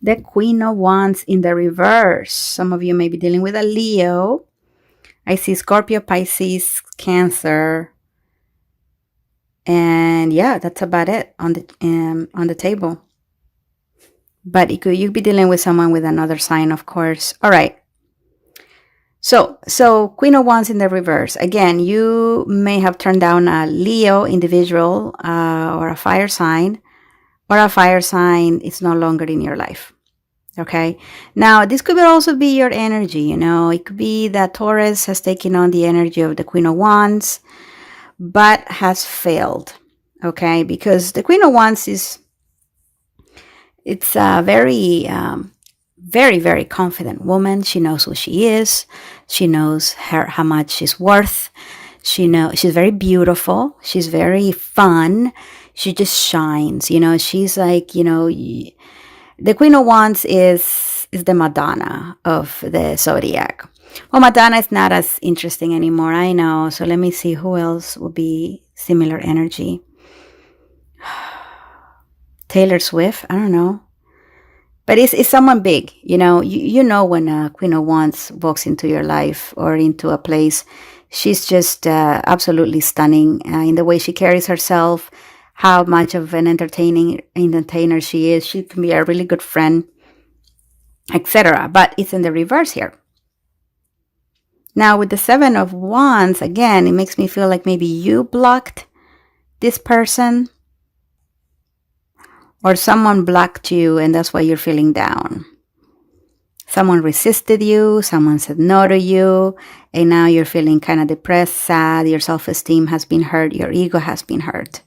the Queen of Wands in the reverse. Some of you may be dealing with a Leo. I see Scorpio, Pisces, Cancer. And yeah, that's about it on the table. But you could be dealing with someone with another sign, of course. All right. So Queen of Wands in the reverse. Again, you may have turned down a Leo individual or a fire sign, or a fire sign is no longer in your life. Okay. Now, this could also be your energy. You know, it could be that Taurus has taken on the energy of the Queen of Wands, but has failed. Okay. Because the Queen of Wands it's a very, very, very confident woman. She knows who she is. She knows how much she's worth. She's very beautiful. She's very fun. She just shines. You know, she's like, you know, the Queen of Wands is the Madonna of the zodiac. Well, Madonna is not as interesting anymore, I know. So let me see who else will be similar energy. Taylor Swift, I don't know. But it's someone big, you know. You know when a Queen of Wands walks into your life or into a place, she's just absolutely stunning in the way she carries herself, how much of an entertainer she is. She can be a really good friend, etc. But it's in the reverse here. Now with the Seven of Wands, again, it makes me feel like maybe you blocked this person, or someone blocked you and that's why you're feeling down. Someone resisted you, someone said no to you, and now you're feeling kind of depressed, sad, your self-esteem has been hurt, your ego has been hurt.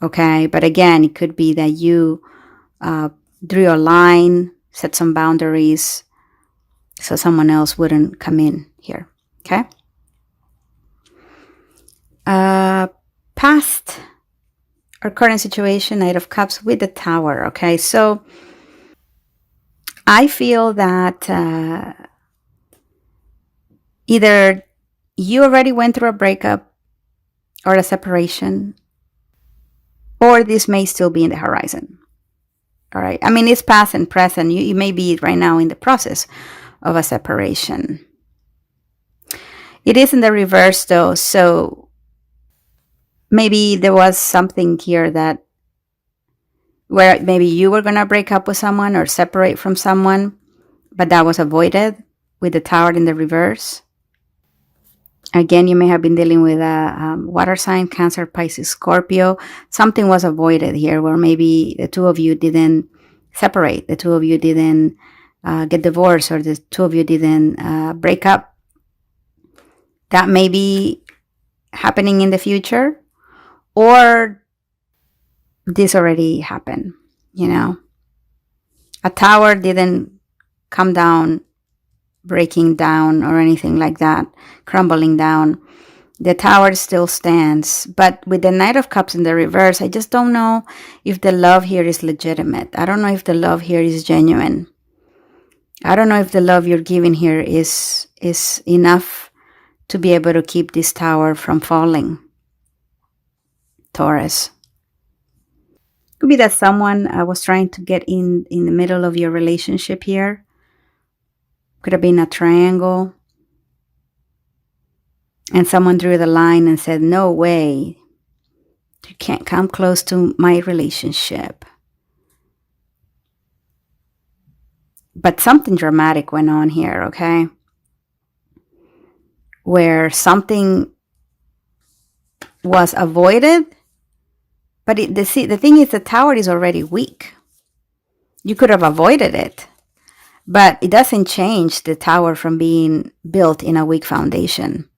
Okay, but again, it could be that you drew a line, set some boundaries, so someone else wouldn't come in here. Okay? Past or current situation, Knight of Cups with the Tower. Okay, so I feel that either you already went through a breakup or a separation, or this may still be in the horizon. All right, I mean, it's past and present. You may be right now in the process of a separation. It is in the reverse though, so maybe there was something here that where maybe you were going to break up with someone or separate from someone, but that was avoided with the Tower in the reverse. Again, you may have been dealing with a water sign, Cancer, Pisces, Scorpio. Something was avoided here where maybe the two of you didn't separate, the two of you didn't get divorced, or the two of you didn't break up. That may be happening in the future, or this already happened, you know. A tower didn't come down, breaking down or anything like that, crumbling down. The tower still stands, but with the Knight of Cups in the reverse, I just don't know if the love here is legitimate. I don't know if the love here is genuine. I don't know if the love you're giving here is enough to be able to keep this tower from falling. Taurus. Could be that someone was trying to get in the middle of your relationship here. Could have been a triangle. And someone drew the line and said, no way. You can't come close to my relationship. But something dramatic went on here, okay? Where something was avoided. But the thing is, the tower is already weak. You could have avoided it. But it doesn't change the tower from being built in a weak foundation.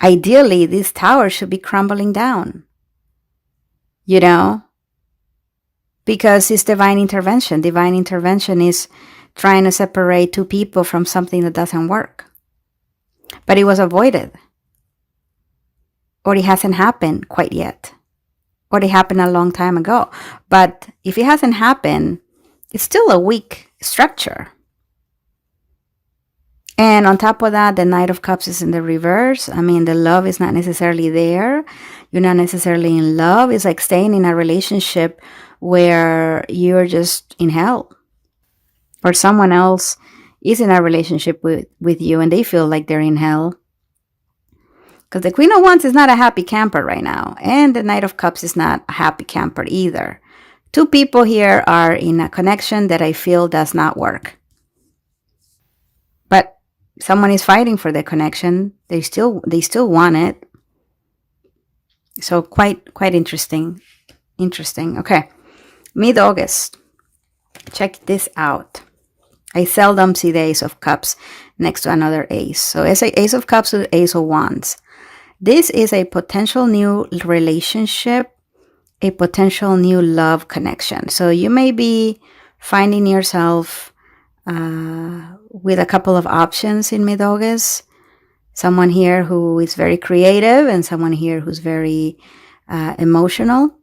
Ideally, this tower should be crumbling down. You know? Because it's divine intervention. Divine intervention is trying to separate two people from something that doesn't work. But it was avoided. Or it hasn't happened quite yet. Or it happened a long time ago. But if it hasn't happened, it's still a weak structure. And on top of that, the Knight of Cups is in the reverse. I mean, the love is not necessarily there. You're not necessarily in love. It's like staying in a relationship where you're just in hell, or someone else is in a relationship with you and they feel like they're in hell. Because the Queen of Wands is not a happy camper right now, and the Knight of Cups is not a happy camper either. Two people here are in a connection that I feel does not work. But someone is fighting for the connection. They still want it. So quite interesting. Interesting. Okay. Mid-August. Check this out. I seldom see the Ace of Cups next to another ace. So it's an Ace of Cups with Ace of Wands. This is a potential new relationship, a potential new love connection. So you may be finding yourself with a couple of options in mid-August. Someone here who is very creative and someone here who's very emotional.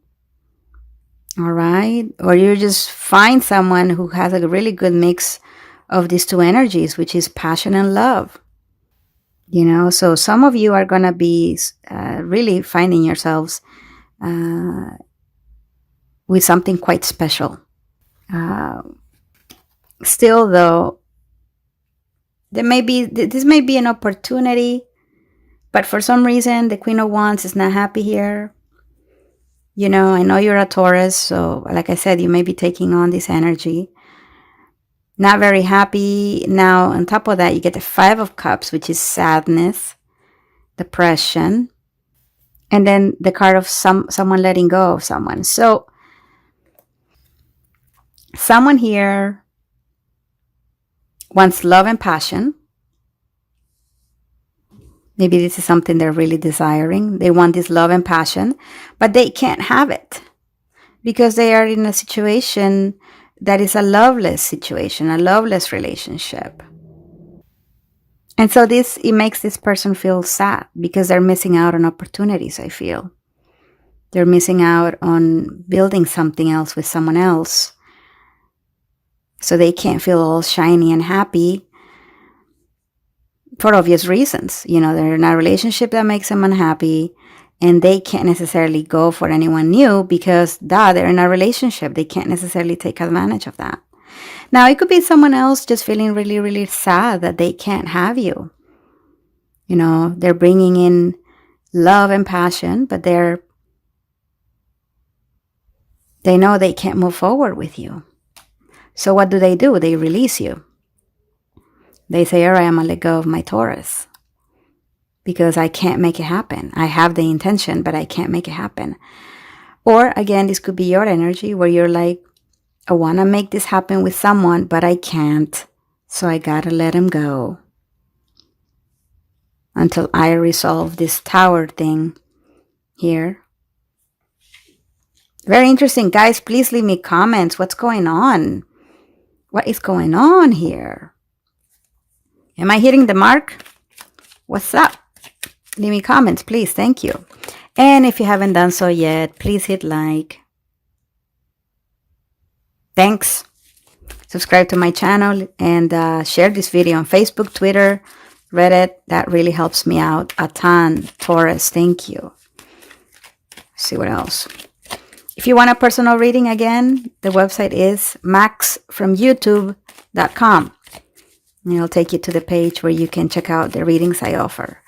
All right. Or you just find someone who has a really good mix of these two energies, which is passion and love. You know, so some of you are going to be really finding yourselves with something quite special. Still, though, this may be an opportunity, but for some reason, the Queen of Wands is not happy here. You know, I know you're a Taurus, so like I said, you may be taking on this energy. Not very happy. Now, on top of that, you get the Five of Cups, which is sadness, depression, and then the card of someone letting go of someone. So, someone here wants love and passion. Maybe this is something they're really desiring. They want this love and passion, but they can't have it because they are in a situation that is a loveless situation, a loveless relationship. And so it makes this person feel sad because they're missing out on opportunities, I feel. They're missing out on building something else with someone else. So they can't feel all shiny and happy for obvious reasons. You know, they're in a relationship that makes them unhappy, and they can't necessarily go for anyone new because, they're in a relationship. They can't necessarily take advantage of that. Now, it could be someone else just feeling really, really sad that they can't have you. You know, they're bringing in love and passion, but they know they can't move forward with you. So what do? They release you. They say, all right, I'm going to let go of my Taurus because I can't make it happen. I have the intention, but I can't make it happen. Or again, this could be your energy where you're like, I want to make this happen with someone, but I can't. So I got to let him go until I resolve this tower thing here. Very interesting. Guys, please leave me comments. What's going on? What is going on here? Am I hitting the mark? What's up? Leave me comments, please. Thank you. And if you haven't done so yet, please hit like. Thanks. Subscribe to my channel and share this video on Facebook, Twitter, Reddit. That really helps me out a ton. Taurus, thank you. Let's see what else. If you want a personal reading again, the website is maxfromyoutube.com. And it'll take you to the page where you can check out the readings I offer.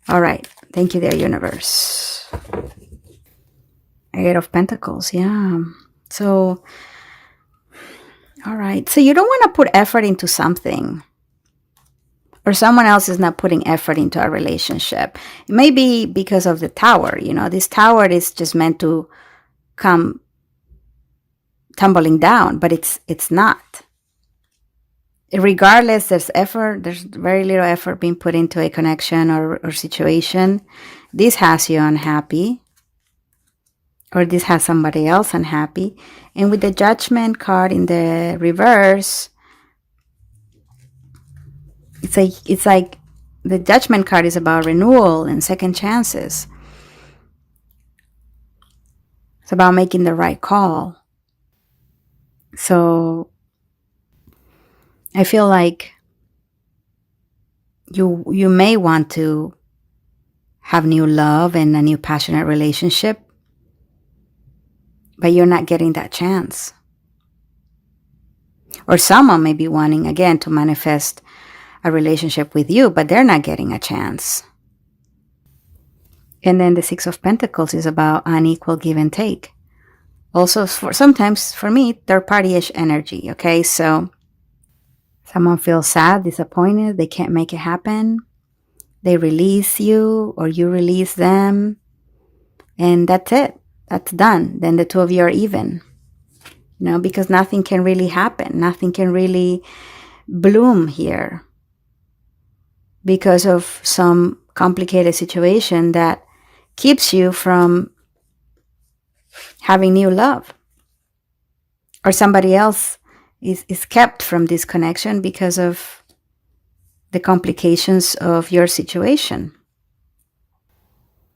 All right. Thank you there, universe. Eight of Pentacles. Yeah. So, all right. So you don't want to put effort into something, or someone else is not putting effort into a relationship. It may be because of the tower. You know, this tower is just meant to come tumbling down, but it's not. Regardless, there's very little effort being put into a connection or situation. This has you unhappy, or this has somebody else unhappy. And with the Judgment card in the reverse, it's like the Judgment card is about renewal and second chances. It's about making the right call. So I feel like you may want to have new love and a new passionate relationship, but you're not getting that chance. Or someone may be wanting, again, to manifest a relationship with you, but they're not getting a chance. And then the Six of Pentacles is about unequal give and take. Also, sometimes for me, third party-ish energy, okay? So someone feels sad, disappointed, they can't make it happen. They release you or you release them. And that's it. That's done. Then the two of you are even. Because nothing can really happen. Nothing can really bloom here because of some complicated situation that keeps you from having new love. Or somebody else is kept from this connection because of the complications of your situation.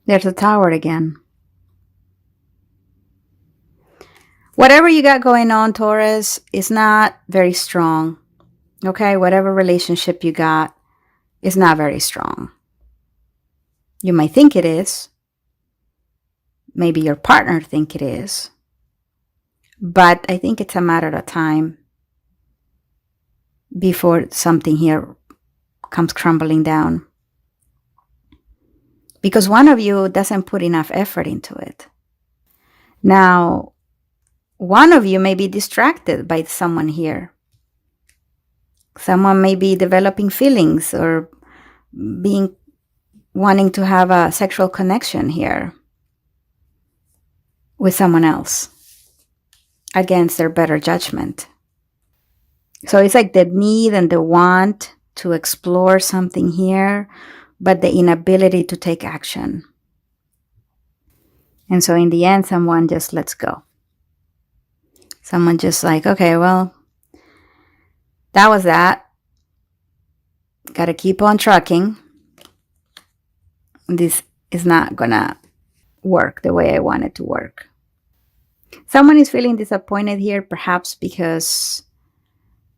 There's the Tower again. Whatever you got going on, Taurus, is not very strong. Okay? Whatever relationship you got is not very strong. You might think it is. Maybe your partner think it is. But I think it's a matter of time before something here comes crumbling down. Because one of you doesn't put enough effort into it. Now, one of you may be distracted by someone here. Someone may be developing feelings or wanting to have a sexual connection here with someone else against their better judgment. So it's like the need and the want to explore something here, but the inability to take action. And so in the end, someone just lets go. Someone just like, okay, well, that was that. Got to keep on trucking. This is not gonna work the way I want it to work. Someone is feeling disappointed here, perhaps because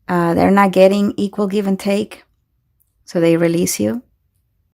they're not getting equal give and take. So they release you.